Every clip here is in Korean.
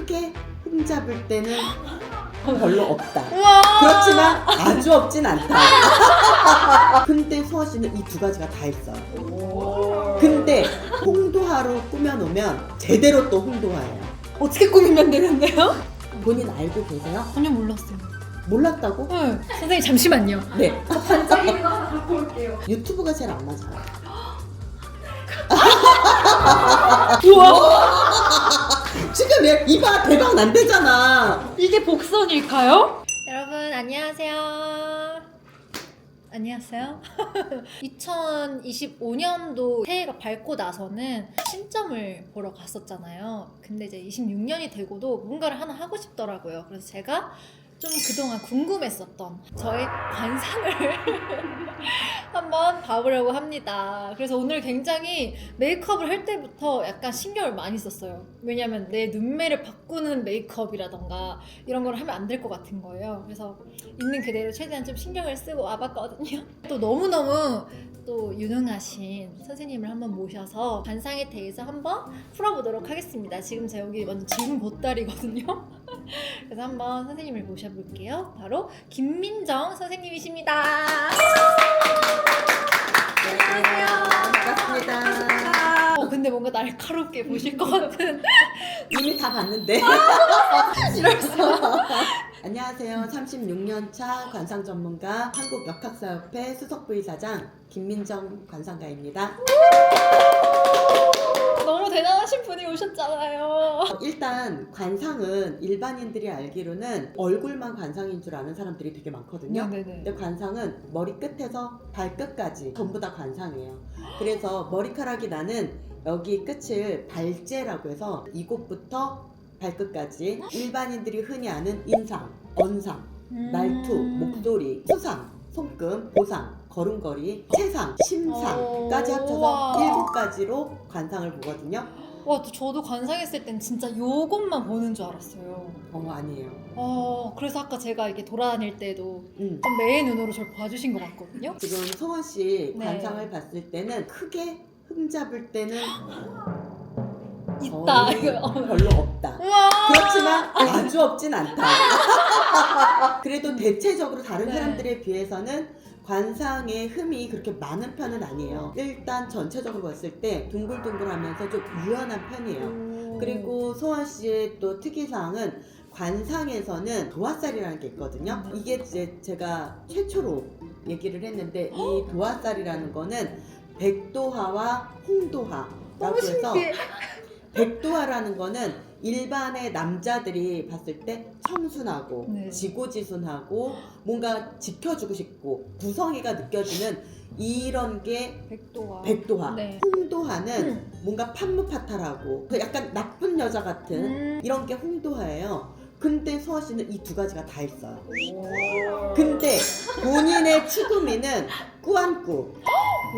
크게 흠잡을 때는 별로 없다. 우와. 그렇지만 아주 없진 않다. 근데 소아 씨는 이 두 가지가 다 있어요. 근데 홍도화로 꾸며놓으면 제대로 또 홍도화예요. 어떻게 꾸미면 되는데요? 본인 알고 계세요? 전혀 몰랐어요. 몰랐다고? 네. 선생님 잠시만요. 네. 반짝이는 거 하나 갖고 올게요. 유튜브가 제일 안 맞아요. 우와. 지금 얘 이봐 대박 난대잖아. 이게 복선일까요? 여러분 안녕하세요. 안녕하세요. 2025년도 새해가 밝고 나서는 신점을 보러 갔었잖아요. 근데 이제 26년이 되고도 뭔가를 하나 하고 싶더라고요. 그래서 제가 좀 그동안 궁금했었던 저의 관상을 한번 봐보려고 합니다. 그래서 오늘 굉장히 메이크업을 할 때부터 약간 신경을 많이 썼어요. 왜냐면 내 눈매를 바꾸는 메이크업이라던가 이런 걸 하면 안 될 것 같은 거예요. 그래서 있는 그대로 최대한 좀 신경을 쓰고 와봤거든요. 또 너무너무 또 유능하신 선생님을 한번 모셔서 관상에 대해서 한번 풀어보도록 하겠습니다. 지금 제가 여기 완전 질문 보따리거든요. 그래서 한번 선생님을 모셔볼게요. 바로 김민정 선생님이십니다. 안녕하세요. 반갑습니다. 근데 뭔가 날카롭게 보실 것 같은. 이미 다 봤는데. 이럴 수가. 안녕하세요. 36년차 관상 전문가 한국역학사협회 수석부의사장 김민정 관상가입니다. 너무 대단하신 분이 오셨잖아요. 일단 관상은 일반인들이 알기로는 얼굴만 관상인 줄 아는 사람들이 되게 많거든요. 네네네. 근데 관상은 머리 끝에서 발끝까지 전부 다 관상이에요. 그래서 머리카락이 나는 여기 끝을 발제라고 해서 이곳부터 발끝까지 일반인들이 흔히 아는 인상, 언상, 말투, 목소리, 수상, 손금, 보상, 걸음걸이, 체상, 심상까지 합쳐서 우와. 7가지로 관상을 보거든요. 와, 저도 관상했을 땐 진짜 요것만 보는 줄 알았어요. 아니에요. 그래서 아까 제가 이렇게 돌아다닐 때도 좀 좀 매의 눈으로 저를 봐주신 것 같거든요. 지금 소원 씨 네. 관상을 봤을 때는 크게 흠잡을 때는 있다. 거의 이거. 별로 없다. 우와. 그렇지만 아주 없진 않다. 그래도 대체적으로 다른 네. 사람들에 비해서는 관상의 흠이 그렇게 많은 편은 아니에요. 일단 전체적으로 봤을 때 둥글둥글하면서 좀 유연한 편이에요. 그리고 소원 씨의 또 특이사항은 관상에서는 도화살이라는 게 있거든요. 이게 이제 제가 최초로 얘기를 했는데 이 도화살이라는 거는 백도화와 홍도화라고 너무 해서 신기해. 백도화라는 거는 일반의 남자들이 봤을 때 청순하고 네. 지고지순하고 뭔가 지켜주고 싶고 구성이가 느껴지는 이런 게 백도화. 백도화. 네. 홍도화는 뭔가 판무파탈하고 그 약간 나쁜 여자 같은 이런 게 홍도화예요. 근데 소아 씨는 이 두 가지가 다 있어요. 근데 본인의 추구미는 꾸안꾸.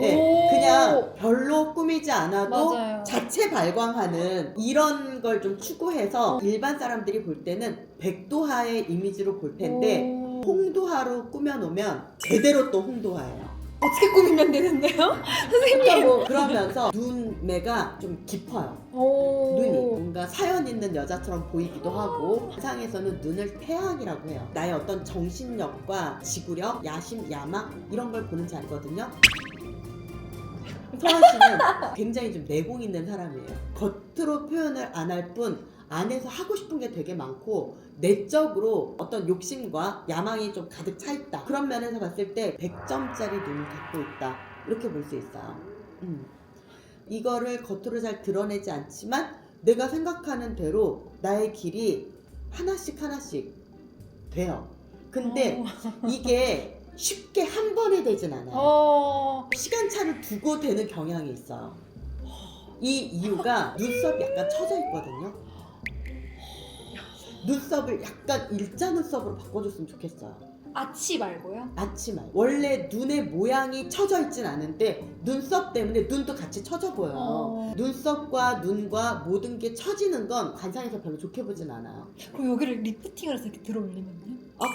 네, 그냥 별로 꾸미지 않아도 맞아요. 자체 발광하는 이런 걸 좀 추구해서 일반 사람들이 볼 때는 백도화의 이미지로 볼 텐데 홍도화로 꾸며놓으면 제대로 또 홍도화예요. 어떻게 꾸미면 되는데요? 그러니까 뭐 그러면서 눈매가 좀 깊어요. 눈이 뭔가 사연 있는 여자처럼 보이기도 하고 상에서는 눈을 태양이라고 해요. 나의 어떤 정신력과 지구력, 야심, 야망 이런 걸 보는 자리거든요. 소아 씨는 굉장히 좀 내공 있는 사람이에요. 겉으로 표현을 안 할 뿐 안에서 하고 싶은 게 되게 많고 내적으로 어떤 욕심과 야망이 좀 가득 차 있다. 그런 면에서 봤을 때 100점짜리 눈을 갖고 있다. 이렇게 볼 수 있어요. 이거를 겉으로 잘 드러내지 않지만 내가 생각하는 대로 나의 길이 하나씩 하나씩 돼요. 근데 이게 쉽게 한 번에 되진 않아요. 시간차를 두고 되는 경향이 있어요. 이 이유가 눈썹이 약간 처져 있거든요. 눈썹을 약간 일자 눈썹으로 바꿔줬으면 좋겠어요. 아치 말고요? 아치말. 원래 눈의 모양이 처져 있진 않은데 눈썹 때문에 눈도 같이 처져 보여요. 눈썹과 눈과 모든 게 처지는 건 관상에서 별로 좋게 보진 않아요. 그럼 여기를 리프팅을 해서 이렇게 들어 올리면요?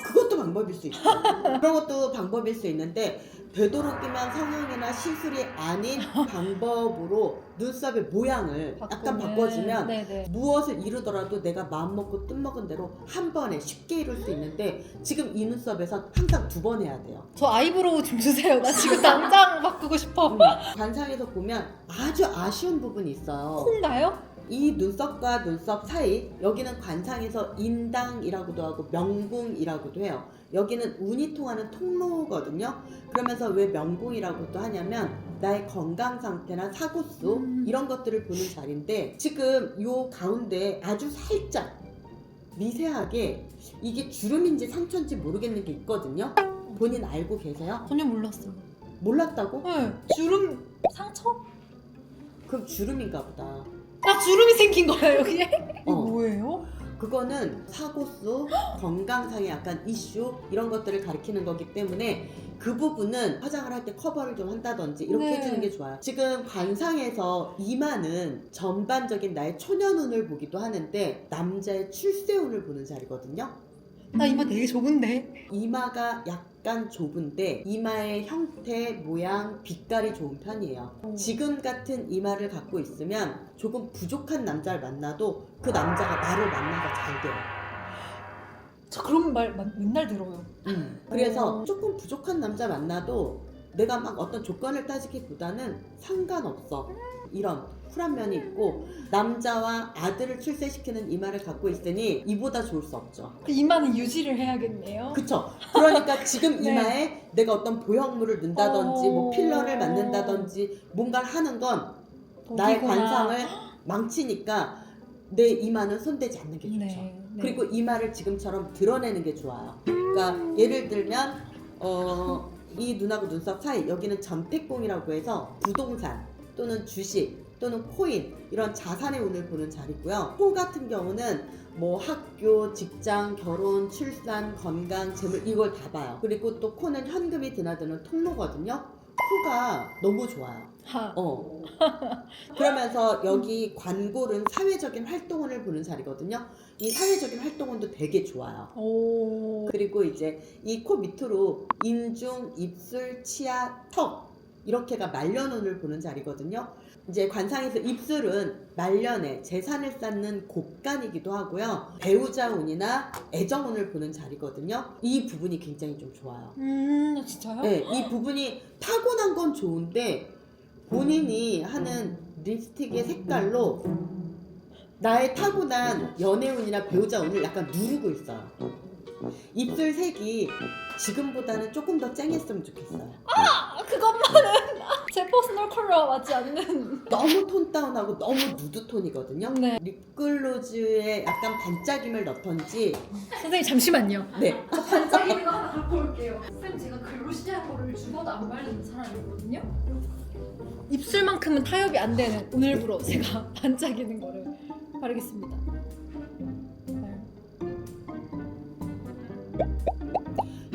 그것도 방법일 수 있어요. 그런 것도 방법일 수 있는데 되도록이면 성형이나 시술이 아닌 방법으로 눈썹의 모양을 약간 바꾸는. 바꿔주면 네네. 무엇을 이루더라도 내가 마음먹고 뜻먹은 대로 한 번에 쉽게 이룰 수 있는데 지금 이 눈썹에선 항상 2번 해야 돼요. 저 아이브로우 좀 주세요. 나 지금 당장 바꾸고 싶어. 관상에서 보면 아주 아쉬운 부분이 있어요. 콩가요? 이 눈썹과 눈썹 사이, 여기는 관상에서 인당이라고도 하고 명궁이라고도 해요. 여기는 운이 통하는 통로거든요. 그러면서 왜 명궁이라고도 하냐면 나의 건강 상태나 사고수 이런 것들을 보는 자리인데, 지금 요 가운데 아주 살짝 미세하게 이게 주름인지 상처인지 모르겠는 게 있거든요. 본인 알고 계세요? 전혀 몰랐어요. 몰랐다고? 네. 주름 상처? 그럼 주름인가 보다. 아, 주름이 생긴 거예요 여기에? 이거 어. 뭐예요? 그거는 사고수, 건강상의 약간 이슈 이런 것들을 가리키는 거기 때문에 그 부분은 화장을 할 때 커버를 좀 한다든지 이렇게 네. 해주는 게 좋아요. 지금 관상에서 이마는 전반적인 나의 초년운을 보기도 하는데 남자의 출세운을 보는 자리거든요. 나 이마 되게 좁은데. 이마가 약간 좁은데 이마의 형태, 모양, 빛깔이 좋은 편이에요. 지금 같은 이마를 갖고 있으면 조금 부족한 남자를 만나도 그 남자가 나를 만나서 잘 돼요. 저 그런 말 맨날 들어요. 그래서 조금 부족한 남자 만나도 내가 막 어떤 조건을 따지기보다는 상관없어. 이런 쿨한 면이 있고, 남자와 아들을 출세시키는 이마를 갖고 있으니 이보다 좋을 수 없죠. 그 이마는 유지를 해야겠네요. 그쵸? 그러니까 지금 네. 이마에 내가 어떤 보형물을 넣는다든지 뭐 필러를 맞는다든지 뭔가를 하는 건 나의 독이구나. 관상을 망치니까 내 이마는 손대지 않는 게 좋죠. 네. 그리고 이마를 지금처럼 드러내는 게 좋아요. 그러니까 예를 들면 이 눈하고 눈썹 사이, 여기는 전택궁이라고 해서 부동산 또는 주식 또는 코인 이런 자산의 운을 보는 자리고요. 코 같은 경우는 뭐 학교, 직장, 결혼, 출산, 건강, 재물 이걸 다 봐요. 그리고 또 코는 현금이 드나드는 통로거든요. 코가 너무 좋아요. 하. 그러면서 여기 관골은 사회적인 활동운을 보는 자리거든요. 이 사회적인 활동운도 되게 좋아요. 오. 그리고 이제 이 코 밑으로 인중, 입술, 치아, 턱 이렇게가 말년운을 보는 자리거든요. 이제 관상에서 입술은 말년에 재산을 쌓는 곳간이기도 하고요. 배우자 운이나 애정 운을 보는 자리거든요. 이 부분이 굉장히 좀 좋아요. 진짜요? 네, 이 부분이 타고난 건 좋은데 본인이 하는 립스틱의 색깔로 나의 타고난 연애운이나 배우자운을 약간 누르고 있어요. 입술 색이 지금보다는 조금 더 쨍했으면 좋겠어요. 그것만은 제 퍼스널 컬러와 맞지 않는. 너무 톤 다운하고 너무 누드 톤이거든요. 네. 립글로즈에 약간 반짝임을 넣던지. 선생님 잠시만요. 네. 반짝이는 거 하나 갖고 올게요. 쌤, 제가 글로시아코를 죽어도 안 바르는 사람이거든요. 입술만큼은 타협이 안 되는 오늘부로 제가 반짝이는 거를 바르겠습니다.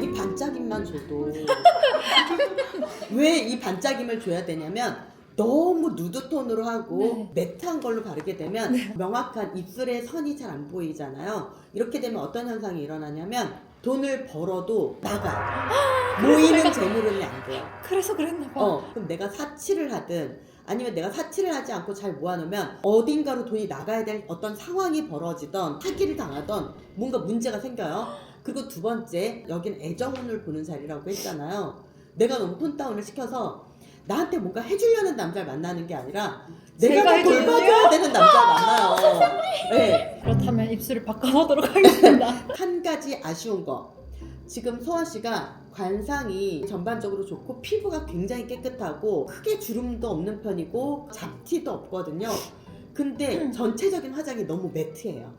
이 반짝임만 줘도 왜 이 반짝임을 줘야 되냐면 너무 누드톤으로 하고 매트한 걸로 바르게 되면 명확한 입술의 선이 잘 안 보이잖아요. 이렇게 되면 어떤 현상이 일어나냐면 돈을 벌어도 나가. 모이는 재물운이 안 돼요. 그래서 그랬나 봐. 그럼 내가 사치를 하든 아니면 내가 사치를 하지 않고 잘 모아놓으면 어딘가로 돈이 나가야 될 어떤 상황이 벌어지던 사기를 당하던 뭔가 문제가 생겨요. 그리고 두 번째, 여긴 애정운을 보는 자리라고 했잖아요. 내가 너무 톤다운을 시켜서 나한테 뭔가 해주려는 남자를 만나는 게 아니라 내가 더 돌봐줘야 되는 남자를 만나요. 네. 그렇다면 입술을 바꿔보도록 하겠습니다. 한 가지 아쉬운 거. 지금 소아 씨가 관상이 전반적으로 좋고 피부가 굉장히 깨끗하고 크게 주름도 없는 편이고 잡티도 없거든요. 근데 전체적인 화장이 너무 매트해요.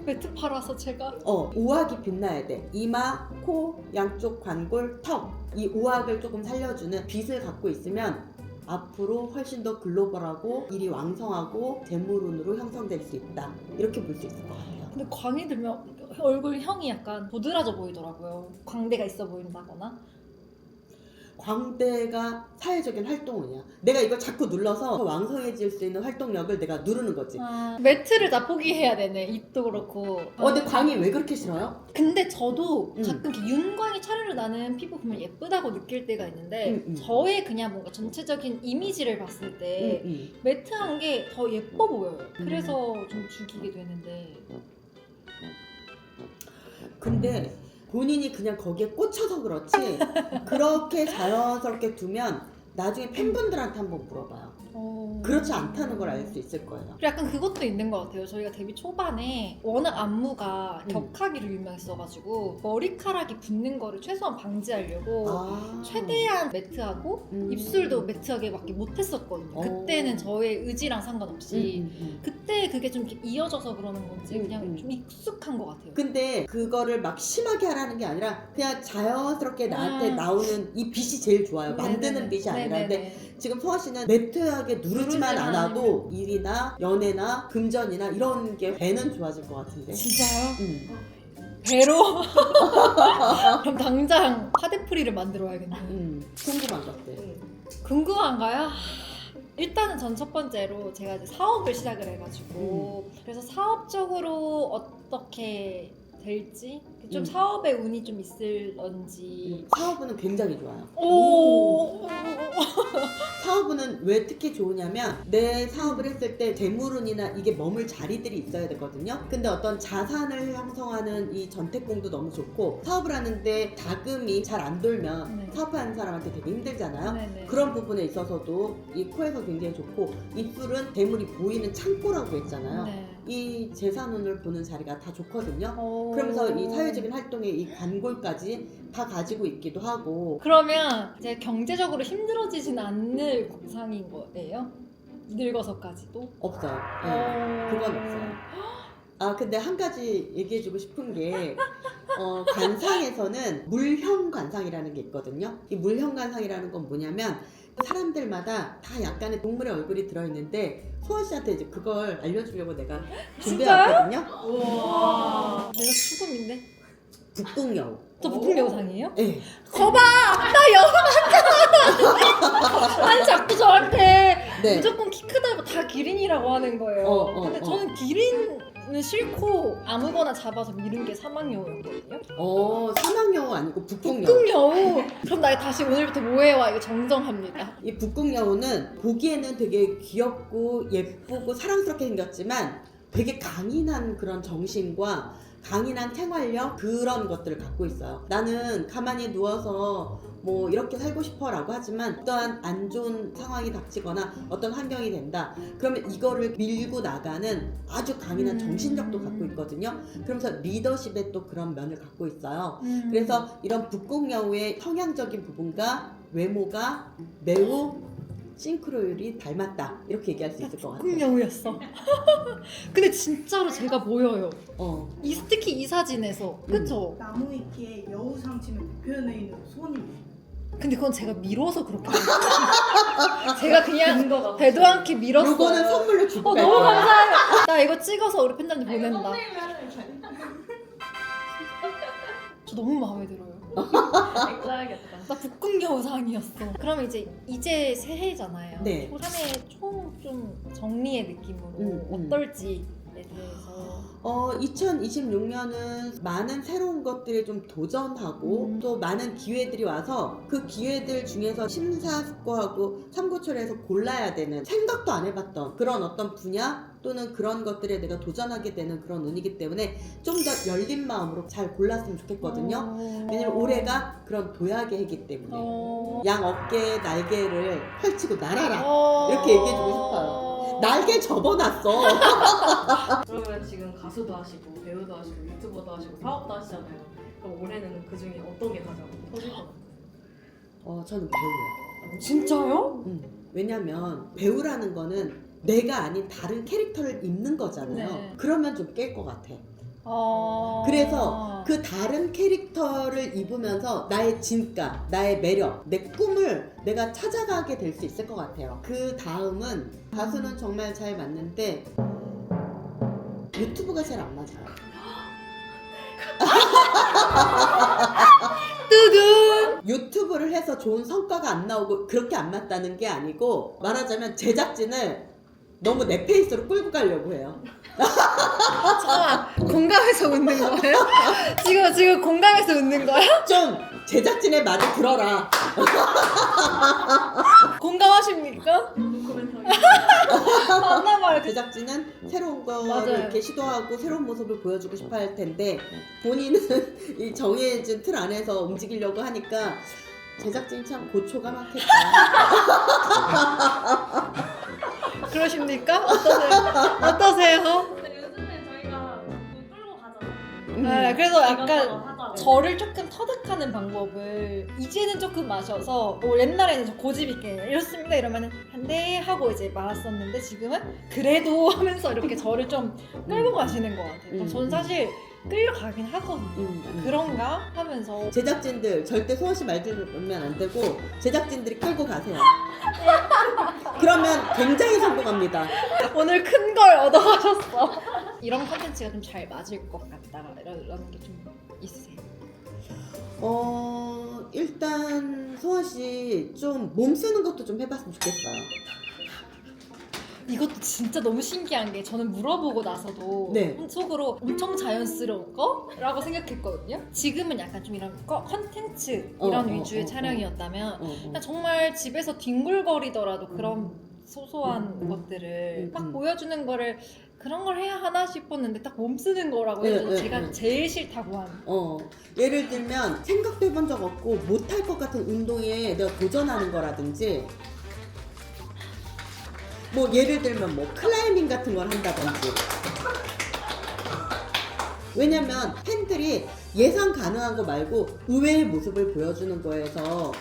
매트 팔아서 제가 우악이 빛나야 돼. 이마, 코, 양쪽 관골, 턱. 이 우악을 조금 살려주는 빛을 갖고 있으면 앞으로 훨씬 더 글로벌하고 일이 왕성하고 재물운으로 형성될 수 있다. 이렇게 볼 수 있을 것 같아요. 근데 광이 들면 얼굴형이 약간 도드라져 보이더라고요. 광대가 있어 보인다거나. 광대가 사회적인 활동이야. 내가 이걸 자꾸 눌러서 더 왕성해질 수 있는 활동력을 내가 누르는 거지. 매트를 다 포기해야 되네. 입도 그렇고. 근데 광이 왜 그렇게 싫어요? 근데 저도 음. 가끔 이렇게 윤광이 차르르 나는 피부 보면 예쁘다고 느낄 때가 있는데 저의 그냥 뭔가 전체적인 이미지를 봤을 때 매트한 게 더 예뻐 보여요. 그래서 좀 죽이게 되는데. 근데 본인이 그냥 거기에 꽂혀서 그렇지 그렇게 자연스럽게 두면 나중에 팬분들한테 한번 물어봐요. 그렇지 않다는 걸 알 수 있을 거예요. 그리고 약간 그것도 있는 것 같아요. 저희가 데뷔 초반에 워낙 안무가 격하기로 유명했어가지고 머리카락이 붙는 거를 최소한 방지하려고 최대한 매트하고 입술도 매트하게밖에 못했었거든요. 그때는 저의 의지랑 상관없이 그때 그게 좀 이렇게 이어져서 그러는 건지 그냥 좀 익숙한 것 같아요. 근데 그거를 막 심하게 하라는 게 아니라 그냥 자연스럽게 나한테 나오는 이 빛이 제일 좋아요. 만드는 빛이 아니라. 근데 지금 소아 씨는 매트하게 누르지만 않아도 일이나 연애나 금전이나 이런 게 배는 좋아질 것 같은데. 진짜요? 배로? 그럼 당장 파데프리를 만들어야겠네. 궁금한 것들. 궁금한가요? 일단은 전 첫 번째로 제가 이제 사업을 시작을 해가지고 그래서 사업적으로 어떻게 될지 좀 사업에 운이 좀 있을런지. 사업은 굉장히 좋아요. 오. 사업은 왜 특히 좋으냐면 내 사업을 했을 때 재물운이나 이게 머물 자리들이 있어야 되거든요. 근데 어떤 자산을 형성하는 이 전태궁도 너무 좋고 사업을 하는데 자금이 잘 안 돌면 사업하는 사람한테 되게 힘들잖아요. 그런 부분에 있어서도 이 코에서 굉장히 좋고 입술은 재물이 보이는 창고라고 했잖아요. 이 재산운을 보는 자리가 다 좋거든요. 그러면서 이 사회적인 활동에 이 관골까지 다 가지고 있기도 하고. 그러면 이제 경제적으로 힘들어지진 않을 상인 거예요? 늙어서까지도? 없어요. 네, 그건 없어요. 근데 한 가지 얘기해주고 싶은 게 관상에서는 물형 관상이라는 게 있거든요. 이 물형 관상이라는 건 뭐냐면 사람들마다 다 약간의 동물의 얼굴이 들어있는데 소아 씨한테 이제 그걸 알려주려고 내가 준비했거든요. 우와. 내가 수금인데? 북극여우. 저 북극여우상이에요? 네. 거봐! 나 여우 맞잖아! 아니 자꾸 저한테 네. 무조건 키 크다고 다 기린이라고 하는 거예요. 근데 저는 기린은 싫고 아무거나 잡아서 미는 게 사막여우였거든요. 사막여우 아니고 북극여우. 북극여우! 그럼 나 다시 오늘부터 뭐해와 이거 정정합니다. 이 북극여우는 보기에는 되게 귀엽고 예쁘고 사랑스럽게 생겼지만 되게 강인한 그런 정신과 강인한 생활력 그런 것들을 갖고 있어요. 나는 가만히 누워서 뭐 이렇게 살고 싶어 라고 하지만 어떠한 안 좋은 상황이 닥치거나 어떤 환경이 된다 그러면 이거를 밀고 나가는 아주 강인한 정신력도 갖고 있거든요. 그러면서 리더십의 또 그런 면을 갖고 있어요. 그래서 이런 북극여우의 성향적인 부분과 외모가 매우 싱크로율이 닮았다 이렇게 얘기할 수 있을 것 같아요. 북극여우였어. 근데 진짜로 제가 보여요. 특히 이 사진에서. 그쵸? 나무위키에 여우상 치면 대표연예인으로 소원이 근데 그건 제가 미뤄서 그렇게 제가 그냥 되도 않게 밀었어요. 요거는 선물로 줄게. 너무 감사해요. 나 이거 찍어서 우리 팬들한테 보낸다. 저 너무 마음에 들어요. 써야겠다. 나 북극여우상이었어. 그러면 이제 새해잖아요. 네. 한 해 총 좀 정리의 느낌으로 어떨지에 대해서. 2026년은 많은 새로운 것들에 좀 도전하고 또 많은 기회들이 와서 그 기회들 중에서 심사숙고하고 삼고초려해서 골라야 되는 생각도 안 해봤던 그런 어떤 분야 또는 그런 것들에 내가 도전하게 되는 그런 운이기 때문에 좀 더 열린 마음으로 잘 골랐으면 좋겠거든요. 왜냐면 올해가 그런 도약의 해이기 때문에 양 어깨에 날개를 펼치고 날아라 이렇게 얘기해주고 싶어요. 날개 접어놨어. 그러면 지금 가수도 하시고 배우도 하시고 유튜버도 하시고 사업도 하시잖아요. 그럼 올해는 그 중에 어떤 게 가장 터질 것 같아요? 저는 배우예요. 진짜요? 왜냐면 배우라는 거는 내가 아닌 다른 캐릭터를 입는 거잖아요. 네. 그러면 좀 깰 것 같아. 그래서 그 다른 캐릭터를 입으면서 나의 진가, 나의 매력, 내 꿈을 내가 찾아가게 될 수 있을 것 같아요. 그 다음은 가수는 정말 잘 맞는데 유튜브가 잘 안 맞아요. 뜨든 유튜브를 해서 좋은 성과가 안 나오고 그렇게 안 맞다는 게 아니고 말하자면 제작진을 너무 내 페이스로 끌고 가려고 해요. 잠깐만, 공감해서 웃는 거예요? 지금 공감해서 웃는 거야? 좀 제작진의 말을 들어라. 공감하십니까? 노코멘터리. 맞나 말이야. 제작진은 새로운 거를 맞아요. 이렇게 시도하고 새로운 모습을 보여주고 싶어 할 텐데 본인은 이 정해진 틀 안에서 움직이려고 하니까 제작진이 참 고초가 많겠다. 그러십니까? 어떠세요? 근데 요즘에 저희가 끌고 가잖아요. 네, 그래서 약간 이것저것 하자고. 저를 조금 터득하는 방법을 이제는 조금 마셔서 뭐 옛날에는 저 고집 있게 이렇습니다 이러면은 네 하고 이제 말았었는데 지금은 그래도 하면서 이렇게 저를 좀 끌고 가시는 것 같아요. 저는 사실 끌려가긴 하거든요. 그런가 하면서 제작진들 절대 소원 씨 말 들으면 안 되고 제작진들이 끌고 가세요. 그러면 굉장히 성공합니다. 오늘 큰 걸 얻어가셨어. 이런 컨텐츠가 좀 잘 맞을 것 같다 이런 게 좀 있으세요? 일단 소원 씨 좀 몸 쓰는 것도 좀 해봤으면 좋겠어요. 이것도 진짜 너무 신기한 게 저는 물어보고 나서도 네. 속으로 엄청 자연스러운 거라고 생각했거든요. 지금은 약간 좀 이런 컨텐츠 이런 위주의 촬영이었다면 그냥 정말 집에서 뒹굴거리더라도 그런 소소한 것들을 막 보여주는 거를 그런 걸 해야 하나 싶었는데 딱 몸 쓰는 거라고 해서 제가 제일 싫다고 한 예를 들면 생각도 해본 적 없고 못할 것 같은 운동에 내가 도전하는 거라든지 뭐 예를 들면 뭐 클라이밍 같은 걸 한다든지 왜냐면 팬들이 예상 가능한 거 말고 의외의 모습을 보여주는 거에서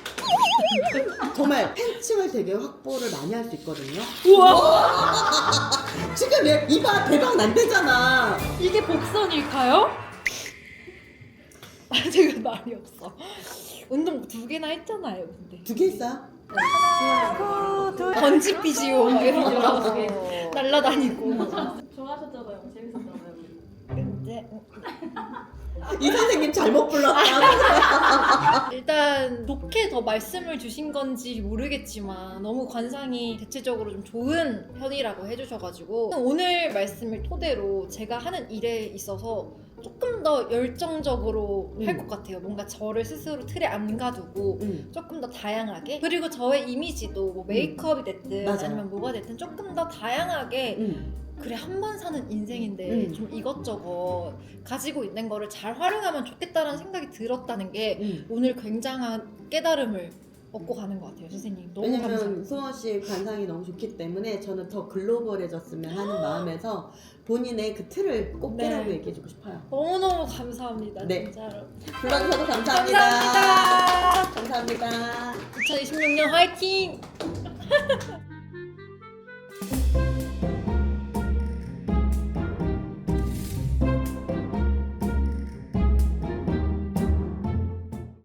정말 팬층을 되게 확보를 많이 할 수 있거든요. 우와! 지금 얘 이봐 대박 난대잖아. 이게 복선일까요? 제가 말이 없어. 운동 2개나 했잖아요 근데. 2개 했어요? 번지 비지오 막 이런 거 날라다니고. 좋아하셨잖아요. 재밌었잖아요. 근데 이 선생님 잘못 불렀다. 일단 좋게 더 말씀을 주신 건지 모르겠지만 너무 관상이 대체적으로 좀 좋은 편이라고 해주셔가지고 오늘 말씀을 토대로 제가 하는 일에 있어서 조금 더 열정적으로 할 것 같아요. 뭔가 저를 스스로 틀에 안 가두고 조금 더 다양하게, 그리고 저의 이미지도 뭐 메이크업이 됐든 맞아요. 아니면 뭐가 됐든 조금 더 다양하게 그래 한 번 사는 인생인데 좀 이것저것 가지고 있는 거를 잘 활용하면 좋겠다는 생각이 들었다는 게 오늘 굉장한 깨달음을 얻고 가는 것 같아요. 선생님 너무 왜냐면 감사합니다. 소원 씨 관상이 너무 좋기 때문에 저는 더 글로벌해졌으면 하는 마음에서 본인의 그 틀을 꼭 깨라고 네. 얘기해주고 싶어요. 너무너무 감사합니다. 네. 진짜로. 불러주셔서 감사합니다. 감사합니다. 감사합니다. 2026년 화이팅!